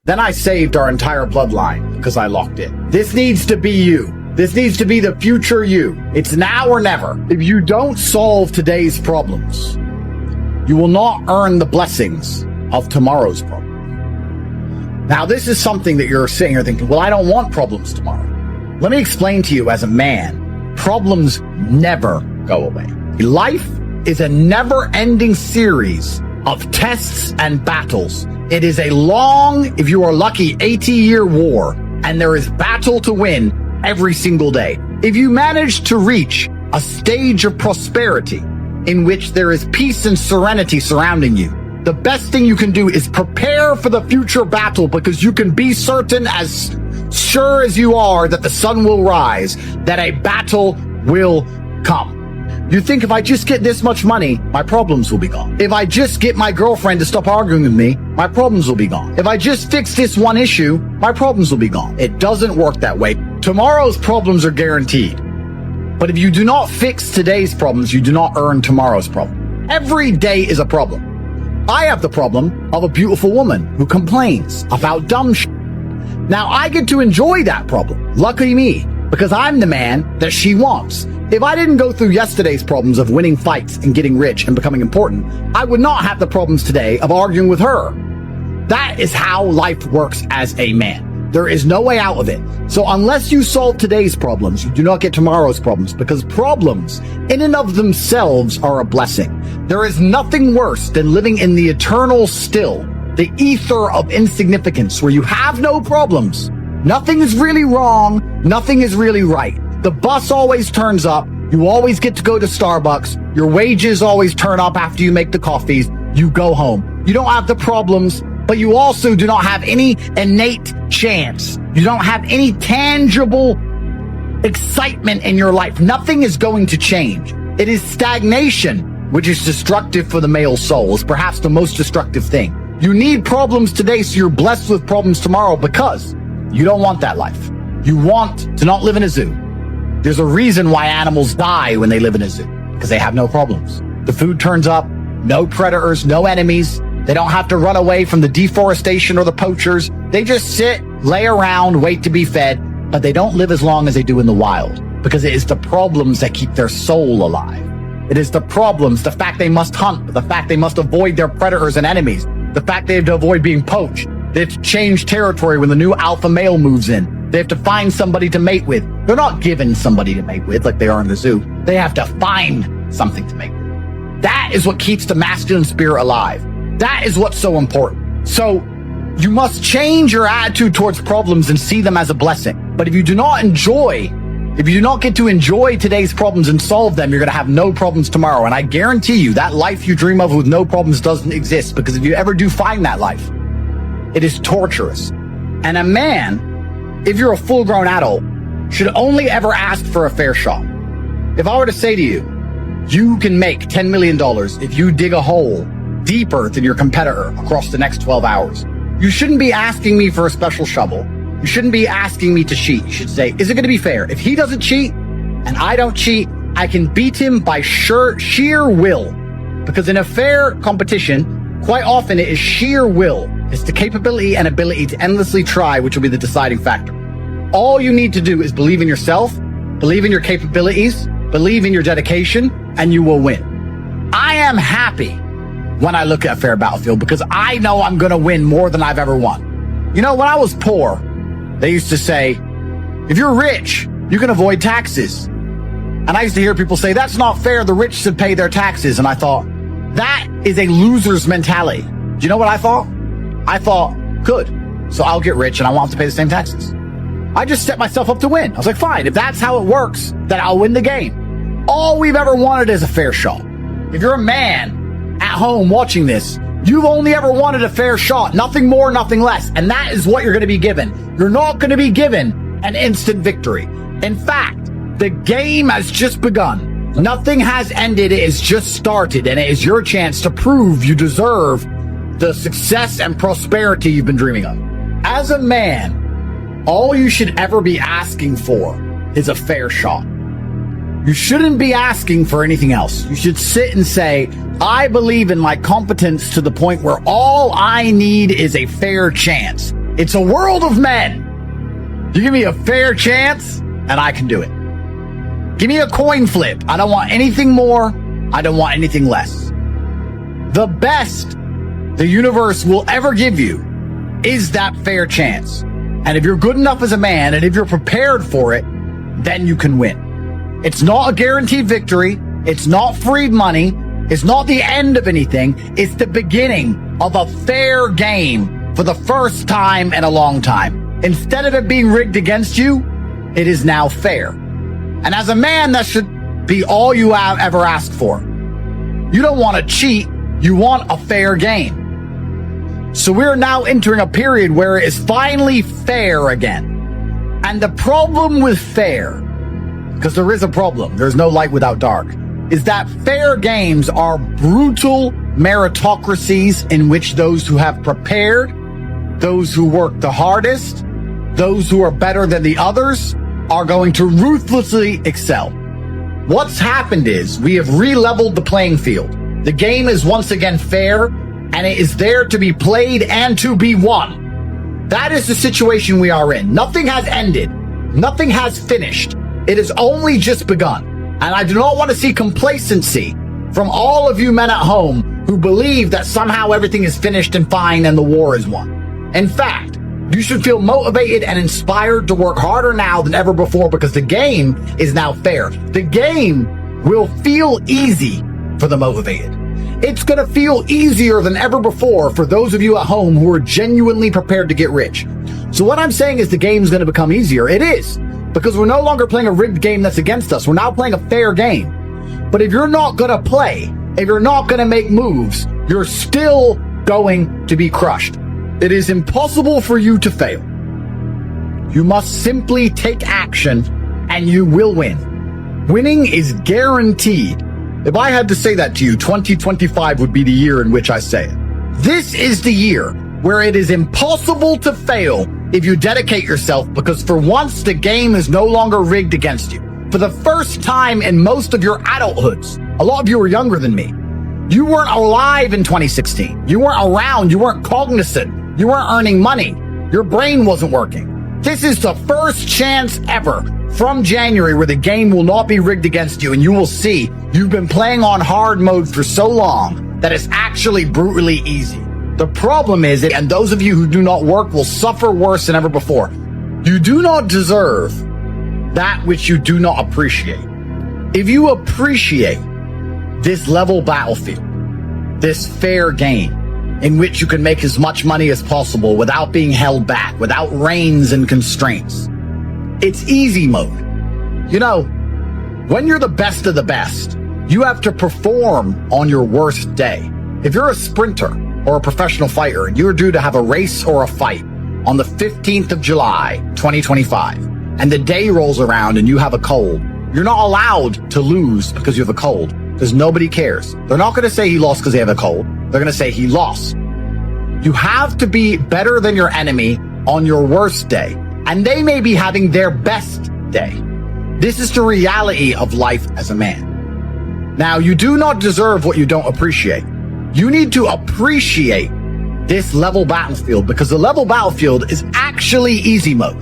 Then I saved our entire bloodline because I locked it. This needs to be you. This needs to be the future you. It's now or never. If you don't solve today's problems, you will not earn the blessings of tomorrow's problem. Now, this is something that you're sitting here thinking, well, I don't want problems tomorrow. Let me explain to you as a man, problems never go away. Life is a never-ending series of tests and battles. It is a long, if you are lucky, 80-year war, and there is battle to win every single day. If you manage to reach a stage of prosperity in which there is peace and serenity surrounding you, the best thing you can do is prepare for the future battle, because you can be certain, as sure as you are that the sun will rise, that a battle will come. You think, if I just get this much money, my problems will be gone. If I just get my girlfriend to stop arguing with me, my problems will be gone. If I just fix this one issue, my problems will be gone. It doesn't work that way. Tomorrow's problems are guaranteed. But if you do not fix today's problems, you do not earn tomorrow's problem. Every day is a problem. I have the problem of a beautiful woman who complains about dumb shit. Now, I get to enjoy that problem. Lucky me, because I'm the man that she wants. If I didn't go through yesterday's problems of winning fights and getting rich and becoming important, I would not have the problems today of arguing with her. That is how life works as a man. There is no way out of it. So unless you solve today's problems, you do not get tomorrow's problems, because problems in and of themselves are a blessing. There is nothing worse than living in the eternal still, the ether of insignificance, where you have no problems. Nothing is really wrong. Nothing is really right. The bus always turns up. You always get to go to Starbucks. Your wages always turn up after you make the coffees. You go home. You don't have the problems, but you also do not have any innate chance. You don't have any tangible excitement in your life. Nothing is going to change. It is stagnation, which is destructive for the male soul. It's perhaps the most destructive thing. You need problems today so you're blessed with problems tomorrow, because you don't want that life. You want to not live in a zoo. There's a reason why animals die when they live in a zoo, because they have no problems. The food turns up, no predators, no enemies. They don't have to run away from the deforestation or the poachers. They just sit, lay around, wait to be fed, but they don't live as long as they do in the wild, because it is the problems that keep their soul alive. It is the problems, the fact they must hunt, the fact they must avoid their predators and enemies, the fact they have to avoid being poached. They have to change territory when the new alpha male moves in. They have to find somebody to mate with. They're not given somebody to mate with like they are in the zoo. They have to find something to mate with. That is what keeps the masculine spirit alive. That is what's so important. So you must change your attitude towards problems and see them as a blessing. But if you do not get to enjoy today's problems and solve them, you're going to have no problems tomorrow. And I guarantee you that life you dream of with no problems doesn't exist, because if you ever do find that life, it is torturous. And a man, if you're a full-grown adult, should only ever ask for a fair shot. If I were to say to you, you can make $10 million if you dig a hole deeper than your competitor across the next 12 hours, you shouldn't be asking me for a special shovel. You shouldn't be asking me to cheat. You should say, is it going to be fair? If he doesn't cheat and I don't cheat, I can beat him by sheer will. Because in a fair competition, quite often it is sheer will. It's the capability and ability to endlessly try, which will be the deciding factor. All you need to do is believe in yourself, believe in your capabilities, believe in your dedication, and you will win. I am happy when I look at a fair battlefield, because I know I'm going to win more than I've ever won. You know, when I was poor, they used to say, if you're rich, you can avoid taxes. And I used to hear people say, that's not fair. The rich should pay their taxes. And I thought, that is a loser's mentality. Do you know what I thought? I thought, good. So I'll get rich and I won't have to pay the same taxes. I just set myself up to win. I was like, fine, if that's how it works, then I'll win the game. All we've ever wanted is a fair shot. If you're a man at home watching this, you've only ever wanted a fair shot, nothing more, nothing less. And that is what you're going to be given. You're not going to be given an instant victory. In fact, the game has just begun. Nothing has ended. It has just started. And it is your chance to prove you deserve the success and prosperity you've been dreaming of. As a man, all you should ever be asking for is a fair shot. You shouldn't be asking for anything else. You should sit and say, I believe in my competence to the point where all I need is a fair chance. It's a world of men. You give me a fair chance, and I can do it. Give me a coin flip. I don't want anything more. I don't want anything less. The best the universe will ever give you is that fair chance. And if you're good enough as a man, and if you're prepared for it, then you can win. It's not a guaranteed victory. It's not free money. It's not the end of anything. It's the beginning of a fair game for the first time in a long time. Instead of it being rigged against you, it is now fair. And as a man, that should be all you have ever asked for. You don't want to cheat. You want a fair game. So we're now entering a period where it is finally fair again. And the problem with fair, because there is a problem, there's no light without dark, is that fair games are brutal meritocracies in which those who have prepared, those who work the hardest, those who are better than the others, are going to ruthlessly excel. What's happened is we have re-leveled the playing field. The game is once again fair, and it is there to be played and to be won. That is the situation we are in. Nothing has ended. Nothing has finished. It has only just begun. And I do not want to see complacency from all of you men at home who believe that somehow everything is finished and fine and the war is won. In fact, you should feel motivated and inspired to work harder now than ever before, because the game is now fair. The game will feel easy for the motivated. It's going to feel easier than ever before for those of you at home who are genuinely prepared to get rich. So what I'm saying is the game's going to become easier. It is, because we're no longer playing a rigged game that's against us. We're now playing a fair game. But if you're not going to play, if you're not going to make moves, you're still going to be crushed. It is impossible for you to fail. You must simply take action and you will win. Winning is guaranteed. If I had to say that to you, 2025 would be the year in which I say it. This is the year where it is impossible to fail if you dedicate yourself, because for once the game is no longer rigged against you. For the first time in most of your adulthoods, a lot of you are younger than me. You weren't alive in 2016. You weren't around. You weren't cognizant. You weren't earning money. Your brain wasn't working. This is the first chance ever from January where the game will not be rigged against you, and you will see you've been playing on hard mode for so long that it's actually brutally easy. The problem is, and those of you who do not work will suffer worse than ever before, you do not deserve that which you do not appreciate. If you appreciate this level battlefield, this fair game, in which you can make as much money as possible without being held back, without reins and constraints, it's easy mode. You know, when you're the best of the best, you have to perform on your worst day. If you're a sprinter or a professional fighter and you're due to have a race or a fight on the 15th of July, 2025, and the day rolls around and you have a cold, you're not allowed to lose because you have a cold, because nobody cares. They're not going to say he lost because they have a cold. They're going to say he lost. You have to be better than your enemy on your worst day, and they may be having their best day. This is the reality of life as a man. Now, you do not deserve what you don't appreciate. You need to appreciate this level battlefield, because the level battlefield is actually easy mode.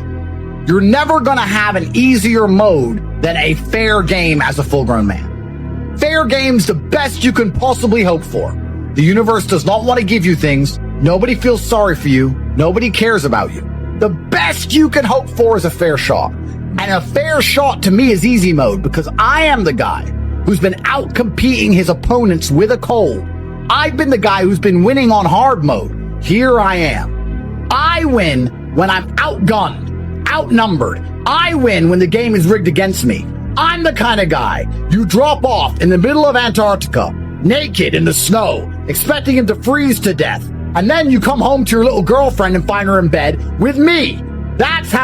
You're never going to have an easier mode than a fair game as a full-grown man. Fair game's the best you can possibly hope for. The universe does not want to give you things. Nobody feels sorry for you. Nobody cares about you. The best you can hope for is a fair shot. And a fair shot to me is easy mode, because I am the guy who's been out competing his opponents with a cold. I've been the guy who's been winning on hard mode. Here I am. I win when I'm outgunned, outnumbered. I win when the game is rigged against me. I'm the kind of guy you drop off in the middle of Antarctica, naked in the snow, expecting him to freeze to death. And then you come home to your little girlfriend and find her in bed with me. That's who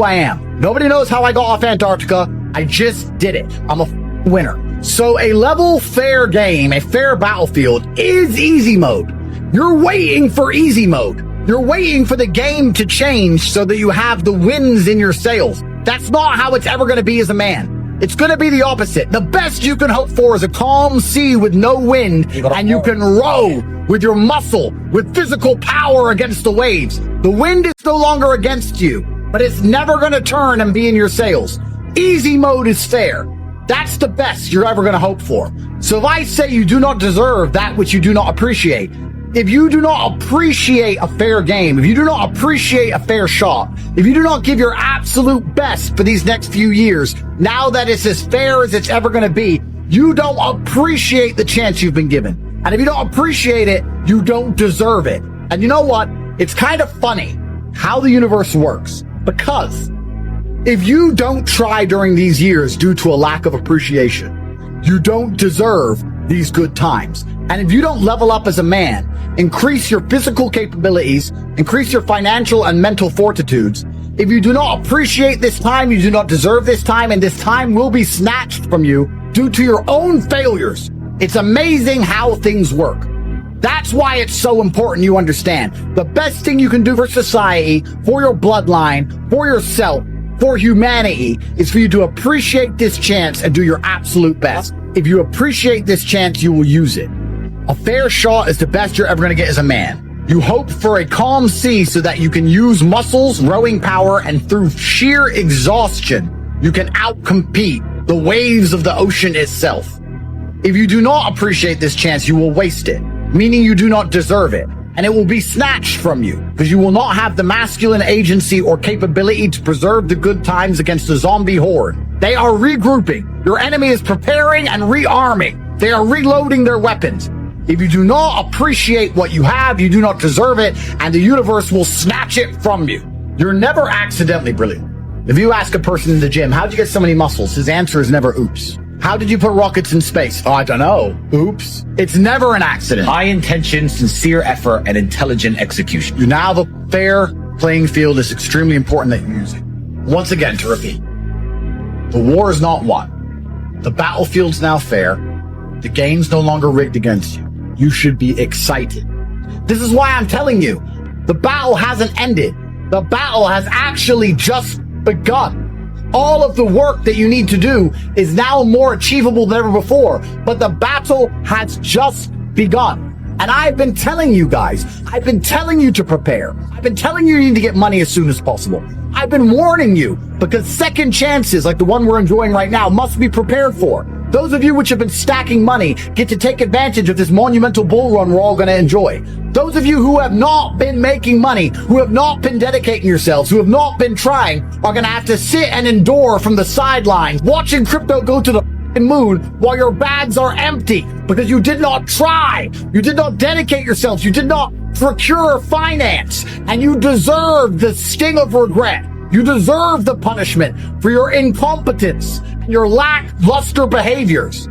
I am. Nobody knows how I got off Antarctica. I just did it. I'm a winner. So a level fair game, a fair battlefield, is easy mode. You're waiting for easy mode. You're waiting for the game to change so that you have the wins in your sails. That's not how it's ever going to be as a man. It's going to be the opposite. The best you can hope for is a calm sea with no wind, and you can row with your muscle, with physical power against the waves. The wind is no longer against you, but it's never going to turn and be in your sails. Easy mode is fair. That's the best you're ever going to hope for. So if I say you do not deserve that which you do not appreciate, if you do not appreciate a fair game, if you do not appreciate a fair shot, if you do not give your absolute best for these next few years, now that it's as fair as it's ever going to be, you don't appreciate the chance you've been given. And if you don't appreciate it, you don't deserve it. And you know what? It's kind of funny how the universe works, because if you don't try during these years due to a lack of appreciation, you don't deserve these good times. And if you don't level up as a man, increase your physical capabilities, increase your financial and mental fortitudes, if you do not appreciate this time, you do not deserve this time, and this time will be snatched from you due to your own failures. It's amazing how things work. That's why it's so important you understand. The best thing you can do for society, for your bloodline, for yourself, for humanity, is for you to appreciate this chance and do your absolute best. If you appreciate this chance, you will use it. A fair shot is the best you're ever going to get as a man. You hope for a calm sea so that you can use muscles, rowing power, and through sheer exhaustion, you can outcompete the waves of the ocean itself. If you do not appreciate this chance, you will waste it, meaning you do not deserve it, and it will be snatched from you because you will not have the masculine agency or capability to preserve the good times against the zombie horde. They are regrouping. Your enemy is preparing and rearming. They are reloading their weapons. If you do not appreciate what you have, you do not deserve it, and the universe will snatch it from you. You're never accidentally brilliant. If you ask a person in the gym, how'd you get so many muscles? His answer is never oops. How did you put rockets in space? Oh, I don't know. Oops. It's never an accident. High intention, sincere effort, and intelligent execution. You now have a fair playing field. Is extremely important that you use it. Once again, to repeat, the war is not won. The battlefield's now fair. The game's no longer rigged against you. You should be excited. This is why I'm telling you, the battle hasn't ended. The battle has actually just begun. All of the work that you need to do is now more achievable than ever before, but the battle has just begun. And I've been telling you guys, I've been telling you to prepare. I've been telling you need to get money as soon as possible. I've been warning you because second chances like the one we're enjoying right now must be prepared for. Those of you which have been stacking money get to take advantage of this monumental bull run we're all going to enjoy. Those of you who have not been making money, who have not been dedicating yourselves, who have not been trying, are going to have to sit and endure from the sidelines, watching crypto go to the moon while your bags are empty because you did not try, you did not dedicate yourselves, you did not procure finance, and you deserve the sting of regret. You deserve the punishment for your incompetence and your lackluster behaviors.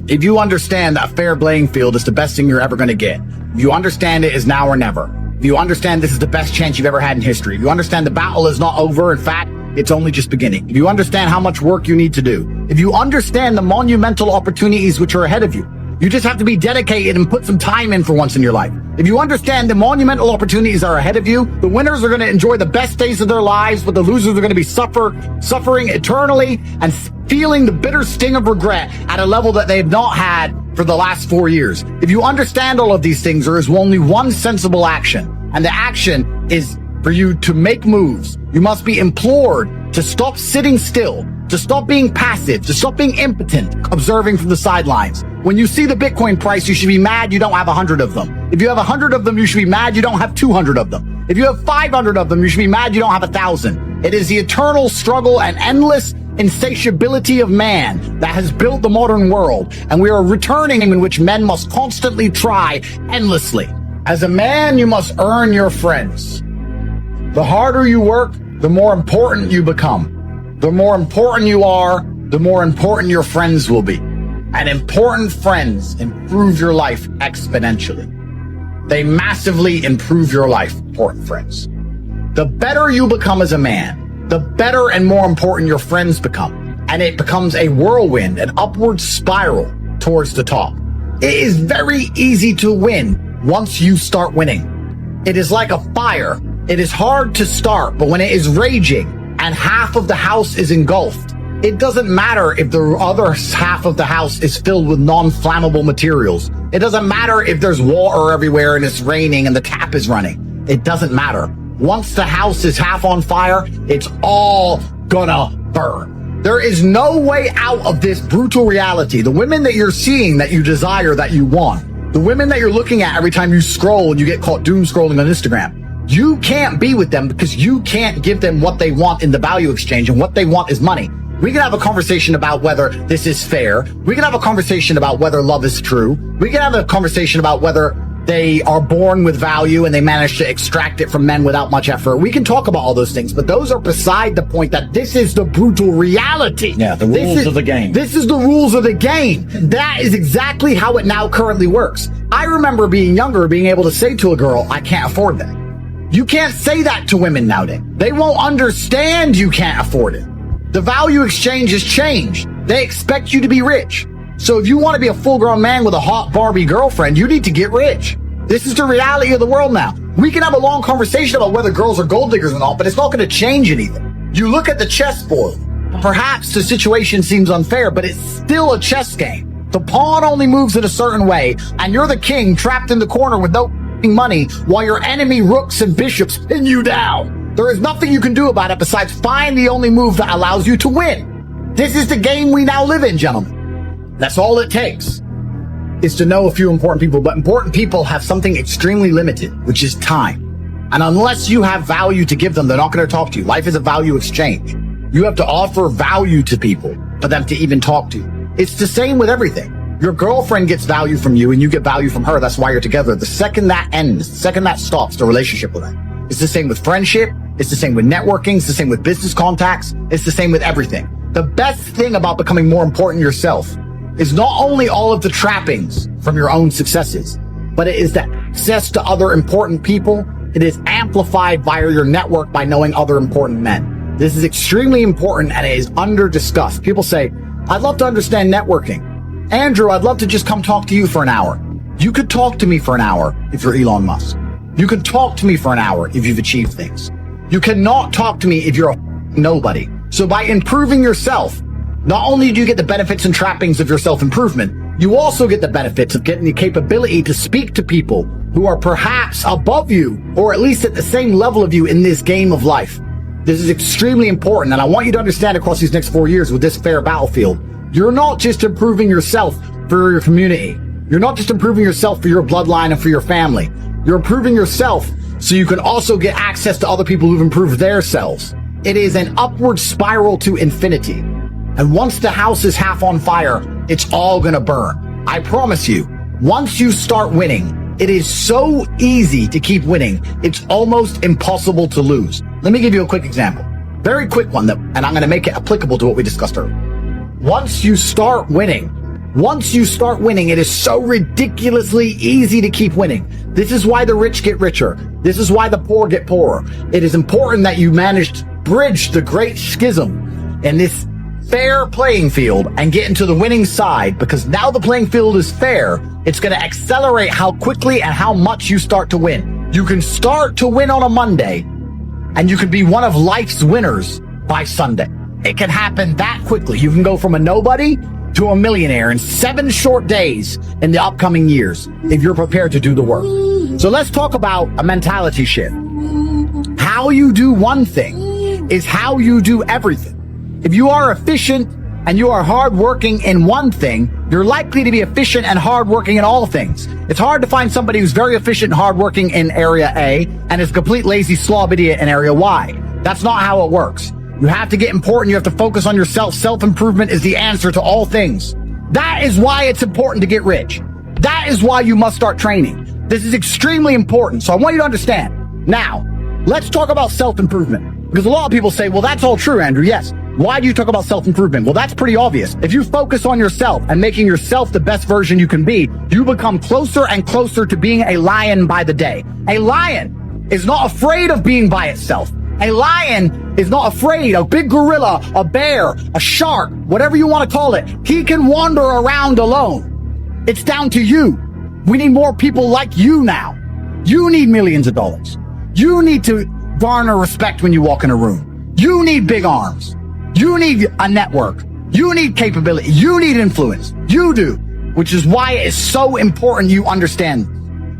If you understand that a fair playing field is the best thing you're ever going to get, if you understand it is now or never, if you understand this is the best chance you've ever had in history, if you understand the battle is not over, in fact, it's only just beginning, if you understand how much work you need to do, if you understand the monumental opportunities which are ahead of you, you just have to be dedicated and put some time in for once in your life. If you understand the monumental opportunities are ahead of you, the winners are going to enjoy the best days of their lives, but the losers are going to be suffering eternally and feeling the bitter sting of regret at a level that they have not had for the last 4 years. If you understand all of these things, there is only one sensible action, and the action is for you to make moves. You must be implored to stop sitting still, to stop being passive, to stop being impotent, observing from the sidelines. When you see the Bitcoin price, you should be mad you don't have 100 of them. If you have 100 of them, you should be mad you don't have 200 of them. If you have 500 of them, you should be mad you don't have 1,000. It is the eternal struggle and endless insatiability of man that has built the modern world, and we are returning in which men must constantly try endlessly. As a man, you must earn your friends. The harder you work, the more important you become. The more important you are, the more important your friends will be. And important friends improve your life exponentially. They massively improve your life, important friends. The better you become as a man, the better and more important your friends become. And it becomes a whirlwind, an upward spiral towards the top. It is very easy to win once you start winning. It is like a fire. It is hard to start, but when it is raging and half of the house is engulfed, It doesn't matter if the other half of the house is filled with non-flammable materials. It doesn't matter if there's water everywhere and it's raining and the tap is running. It doesn't matter. Once the house is half on fire, it's all gonna burn. There is no way out of this brutal reality. The women that you're seeing, that you desire, that you want, the women that you're looking at every time you scroll and you get caught doom scrolling on Instagram, you can't be with them because you can't give them what they want in the value exchange, and what they want is money. We can have a conversation about whether this is fair. We can have a conversation about whether love is true. We can have a conversation about whether they are born with value and they manage to extract it from men without much effort. We can talk about all those things, but those are beside the point. That this is the brutal reality. Yeah, the rules of the game. This is the rules of the game. That is exactly how it now currently works. I remember being younger, being able to say to a girl, I can't afford that. You can't say that to women nowadays. They won't understand you can't afford it. The value exchange has changed. They expect you to be rich. So if you want to be a full-grown man with a hot Barbie girlfriend, you need to get rich. This is the reality of the world now. We can have a long conversation about whether girls are gold diggers or not, but it's not going to change anything. You look at the chessboard. Perhaps the situation seems unfair, but it's still a chess game. The pawn only moves in a certain way, and you're the king trapped in the corner with no money while your enemy rooks and bishops pin you down. There is nothing you can do about it besides find the only move that allows you to win. This is the game we now live in, gentlemen. That's all it takes, is to know a few important people. But important people have something extremely limited, which is time. And unless you have value to give them, they're not going to talk to you. Life is a value exchange. You have to offer value to people for them to even talk to you. It's the same with everything. Your girlfriend gets value from you and you get value from her. That's why you're together. The second that ends, the second that stops, the relationship will end. It's the same with friendship. It's the same with networking. It's the same with business contacts. It's the same with everything. The best thing about becoming more important yourself is not only all of the trappings from your own successes, but it is the access to other important people. It is amplified via your network by knowing other important men. This is extremely important, and it is under discussed. People say, I'd love to understand networking. Andrew, I'd love to just come talk to you for an hour. You could talk to me for an hour if you're Elon Musk. You can talk to me for an hour if you've achieved things. You cannot talk to me if you're a nobody. So by improving yourself, not only do you get the benefits and trappings of your self-improvement, you also get the benefits of getting the capability to speak to people who are perhaps above you, or at least at the same level of you in this game of life. This is extremely important, and I want you to understand across these next 4 years with this fair battlefield, you're not just improving yourself for your community. You're not just improving yourself for your bloodline and for your family. You're improving yourself so you can also get access to other people who've improved their selves. It is an upward spiral to infinity. And once the house is half on fire, it's all gonna burn. I promise you, once you start winning, it is so easy to keep winning. It's almost impossible to lose. Let me give you a quick example. Very quick one, and I'm gonna make it applicable to what we discussed earlier. Once you start winning, it is so ridiculously easy to keep winning. This is why the rich get richer. This is why the poor get poorer. It is important that you manage to bridge the great schism in this fair playing field and get into the winning side, because now the playing field is fair. It's going to accelerate how quickly and how much you start to win. You can start to win on a Monday, and you can be one of life's winners by Sunday. It can happen that quickly. You can go from a nobody to a millionaire in 7 short days in the upcoming years if you're prepared to do the work. So let's talk about a mentality shift. How you do one thing is how you do everything. If you are efficient and you are hardworking in one thing, you're likely to be efficient and hardworking in all things. It's hard to find somebody who's very efficient and hardworking in area A and is a complete lazy slob idiot in area Y. That's not how it works. You have to get important. You have to focus on yourself. Self-improvement is the answer to all things. That is why it's important to get rich. That is why you must start training. This is extremely important. So I want you to understand. Now, let's talk about self-improvement. Because a lot of people say, well, that's all true, Andrew. Yes. Why do you talk about self-improvement? Well, that's pretty obvious. If you focus on yourself and making yourself the best version you can be, you become closer and closer to being a lion by the day. A lion is not afraid of being by itself. A lion is not afraid. A big gorilla, a bear, a shark, whatever you want to call it, he can wander around alone. It's down to you. We need more people like you now. You need millions of dollars. You need to garner respect when you walk in a room. You need big arms. You need a network. You need capability. You need influence. You do. Which is why it is so important you understand.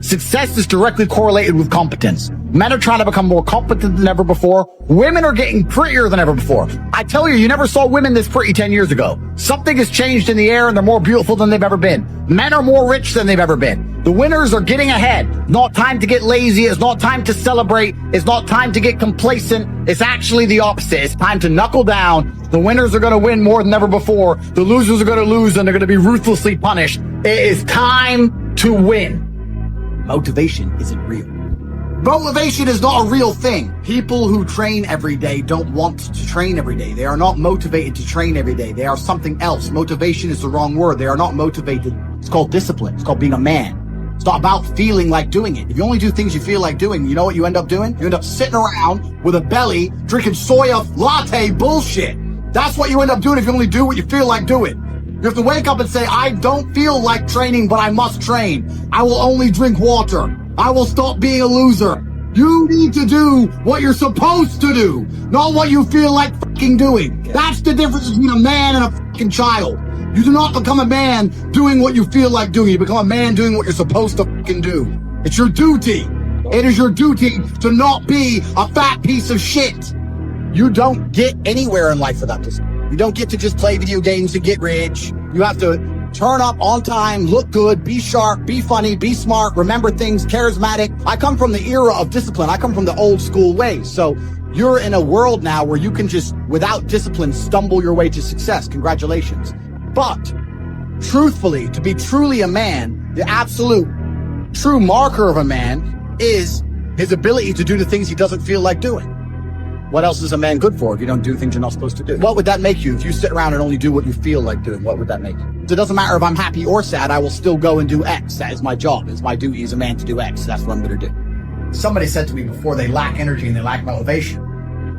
Success is directly correlated with competence. Men are trying to become more competent than ever before. Women are getting prettier than ever before. I tell you, you never saw women this pretty 10 years ago. Something has changed in the air and they're more beautiful than they've ever been. Men are more rich than they've ever been. The winners are getting ahead. Not time to get lazy. It's not time to celebrate. It's not time to get complacent. It's actually the opposite. It's time to knuckle down. The winners are going to win more than ever before. The losers are going to lose and they're going to be ruthlessly punished. It is time to win. Motivation isn't real. Motivation is not a real thing. People who train every day don't want to train every day. They are not motivated to train every day. They are something else. Motivation is the wrong word. They are not motivated. It's called discipline. It's called being a man. It's not about feeling like doing it. If you only do things you feel like doing, you know what you end up doing? You end up sitting around with a belly, drinking soya latte bullshit. That's what you end up doing if you only do what you feel like doing. You have to wake up and say, I don't feel like training, but I must train. I will only drink water. I will stop being a loser. You need to do what you're supposed to do, not what you feel like fucking doing. That's the difference between a man and a fucking child. You do not become a man doing what you feel like doing. You become a man doing what you're supposed to fucking do. It's your duty. It is your duty to not be a fat piece of shit. You don't get anywhere in life without this. You don't get to just play video games and get rich. You have to turn up on time, look good, be sharp, be funny, be smart, remember things, charismatic. I come from the era of discipline. I come from the old school ways. So you're in a world now where you can just, without discipline, stumble your way to success. Congratulations. But truthfully, to be truly a man, the absolute true marker of a man is his ability to do the things he doesn't feel like doing. What else is a man good for if you don't do things you're not supposed to do? What would that make you if you sit around and only do what you feel like doing? What would that make you? So it doesn't matter if I'm happy or sad, I will still go and do X. That is my job. It's my duty as a man to do X. That's what I'm going to do. Somebody said to me before, they lack energy and they lack motivation.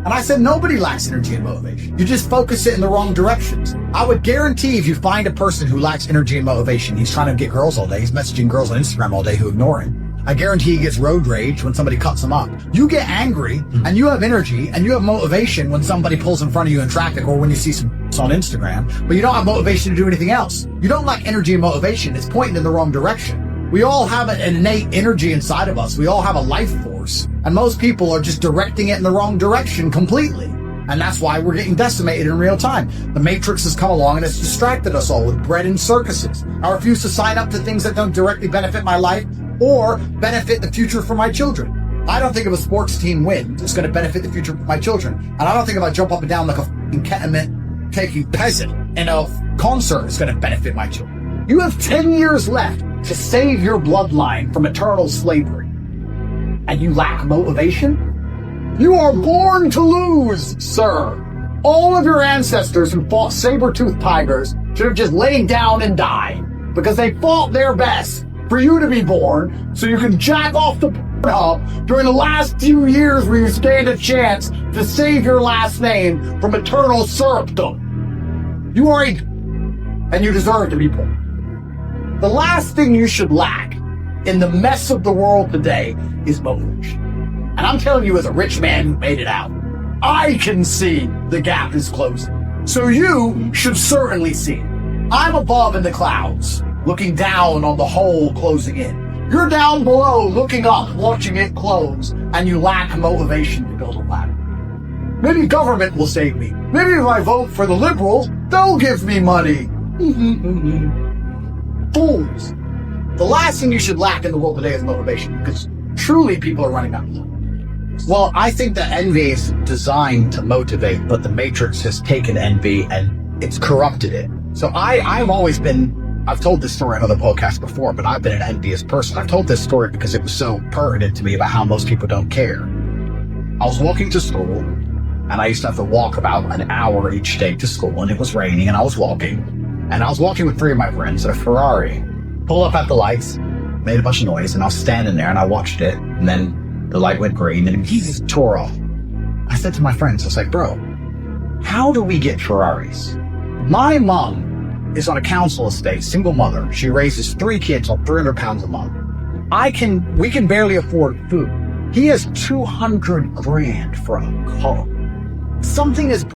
And I said, nobody lacks energy and motivation. You just focus it in the wrong directions. I would guarantee if you find a person who lacks energy and motivation, he's trying to get girls all day, he's messaging girls on Instagram all day who ignore him. I guarantee he gets road rage when somebody cuts him up. You get angry and you have energy and you have motivation when somebody pulls in front of you in traffic or when you see some on Instagram, but you don't have motivation to do anything else. You don't lack energy and motivation. It's pointing in the wrong direction. We all have an innate energy inside of us. We all have a life force, and most people are just directing it in the wrong direction completely. And that's why we're getting decimated in real time. The Matrix has come along and it's distracted us all with bread and circuses. I refuse to sign up to things that don't directly benefit my life or benefit the future for my children. I don't think if a sports team wins, it's going to benefit the future of my children. And I don't think if I jump up and down like a f***ing ketamine-taking peasant in a concert, it's going to benefit my children. You have 10 years left to save your bloodline from eternal slavery. And you lack motivation? You are born to lose, sir. All of your ancestors who fought saber-toothed tigers should have just laid down and died because they fought their best for you to be born so you can jack off the up during the last few years where you stand a chance to save your last name from eternal serfdom. You are and you deserve to be born. The last thing you should lack in the mess of the world today is motivation. And I'm telling you as a rich man who made it out, I can see the gap is closing. So you should certainly see it. I'm above in the clouds, looking down on the hole closing in. You're down below, looking up, watching it close, and you lack motivation to build a ladder. Maybe government will save me. Maybe if I vote for the liberals, they'll give me money. Fools. The last thing you should lack in the world today is motivation, because truly people are running out of luck. Well, I think that envy is designed to motivate, but the Matrix has taken envy and it's corrupted it. So I've told this story on other podcasts before, but I've been an envious person. I've told this story because it was so pertinent to me about how most people don't care. I was walking to school, and I used to have to walk about an hour each day to school, and it was raining, and I was walking with 3 of my friends in a Ferrari. Pulled up at the lights, made a bunch of noise, and I was standing there, and I watched it, and then the light went green, and he just tore off. I said to my friends, I was like, bro, how do we get Ferraris? My mom is on a council estate, single mother. She raises 3 kids on 300 pounds a month. We can barely afford food. He has 200 grand for a car. Something is